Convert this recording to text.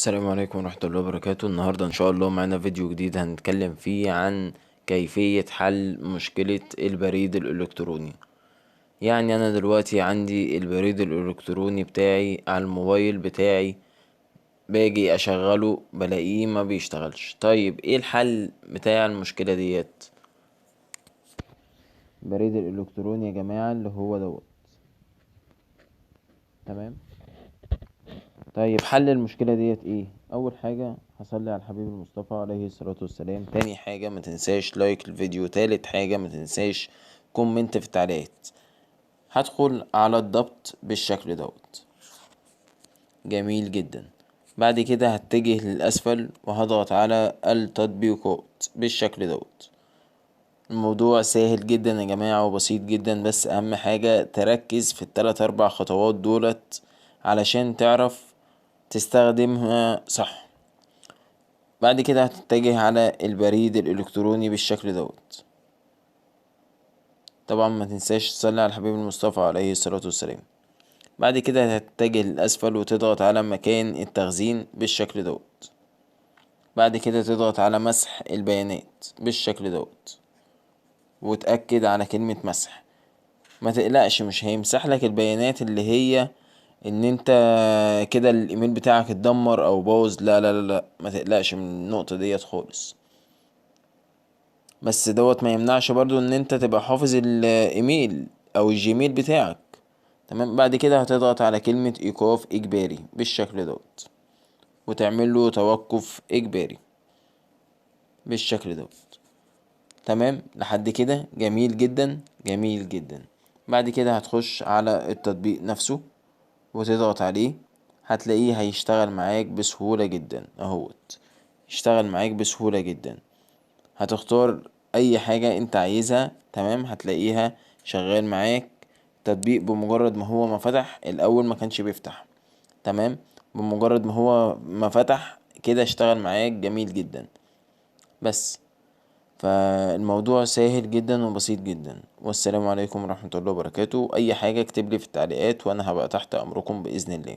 السلام عليكم ورحمة الله وبركاته. النهاردة ان شاء الله معانا فيديو جديد هنتكلم فيه عن كيفية حل مشكلة البريد الالكتروني. يعني انا دلوقتي عندي البريد الالكتروني بتاعي على الموبايل بتاعي، باجي اشغله بلاقيه ما بيشتغلش. طيب ايه الحل بتاع المشكلة ديت؟ البريد الالكتروني يا جماعة اللي هو دوت. تمام. طيب حل المشكلة ديت ايه؟ اول حاجة هصلي على الحبيب المصطفى عليه الصلاة والسلام. تاني حاجة ما تنساش لايك الفيديو. تالت حاجة ما تنساش كومنت في التعليقات. هدخل على الضبط بالشكل دوت. جميل جدا. بعد كده هتجه للاسفل وهضغط على التطبيقات بالشكل دوت. الموضوع سهل جدا يا جماعة وبسيط جدا، بس اهم حاجة تركز في التلات اربع خطوات دولت علشان تعرف تستخدمها صح. بعد كده هتتجه على البريد الالكتروني بالشكل دوت. طبعا ما تنساش تصلي على الحبيب المصطفى عليه الصلاة والسلام. بعد كده هتتجه للأسفل وتضغط على مكان التخزين بالشكل دوت. بعد كده تضغط على مسح البيانات بالشكل دوت، وتأكد على كلمة مسح. ما تقلقش، مش هيمسح لك البيانات اللي هي ان انت كده الايميل بتاعك اتدمر او باظ. لا لا لا لا، ما تقلقش من النقطة ديت خالص. بس دوت ما يمنعش برضو ان انت تبقى حافظ الايميل او الجيميل بتاعك. تمام. بعد كده هتضغط على كلمة ايقاف اجباري بالشكل دوت، وتعمل له توقف اجباري بالشكل دوت. تمام لحد كده جميل جدا جميل جدا. بعد كده هتخش على التطبيق نفسه وتضغط عليه. هتلاقيه هيشتغل معاك بسهولة جدا اهوت. يشتغل معاك بسهولة جدا. هتختار اي حاجة انت عايزها. تمام. هتلاقيها شغال معاك. تطبيق بمجرد ما هو ما فتح الاول ما كانش بيفتح. تمام. بمجرد ما هو ما فتح كده اشتغل معاك جميل جدا. بس فالموضوع سهل جدا وبسيط جدا. والسلام عليكم ورحمة الله وبركاته. اي حاجة اكتب لي في التعليقات وانا هبقى تحت امركم باذن الله.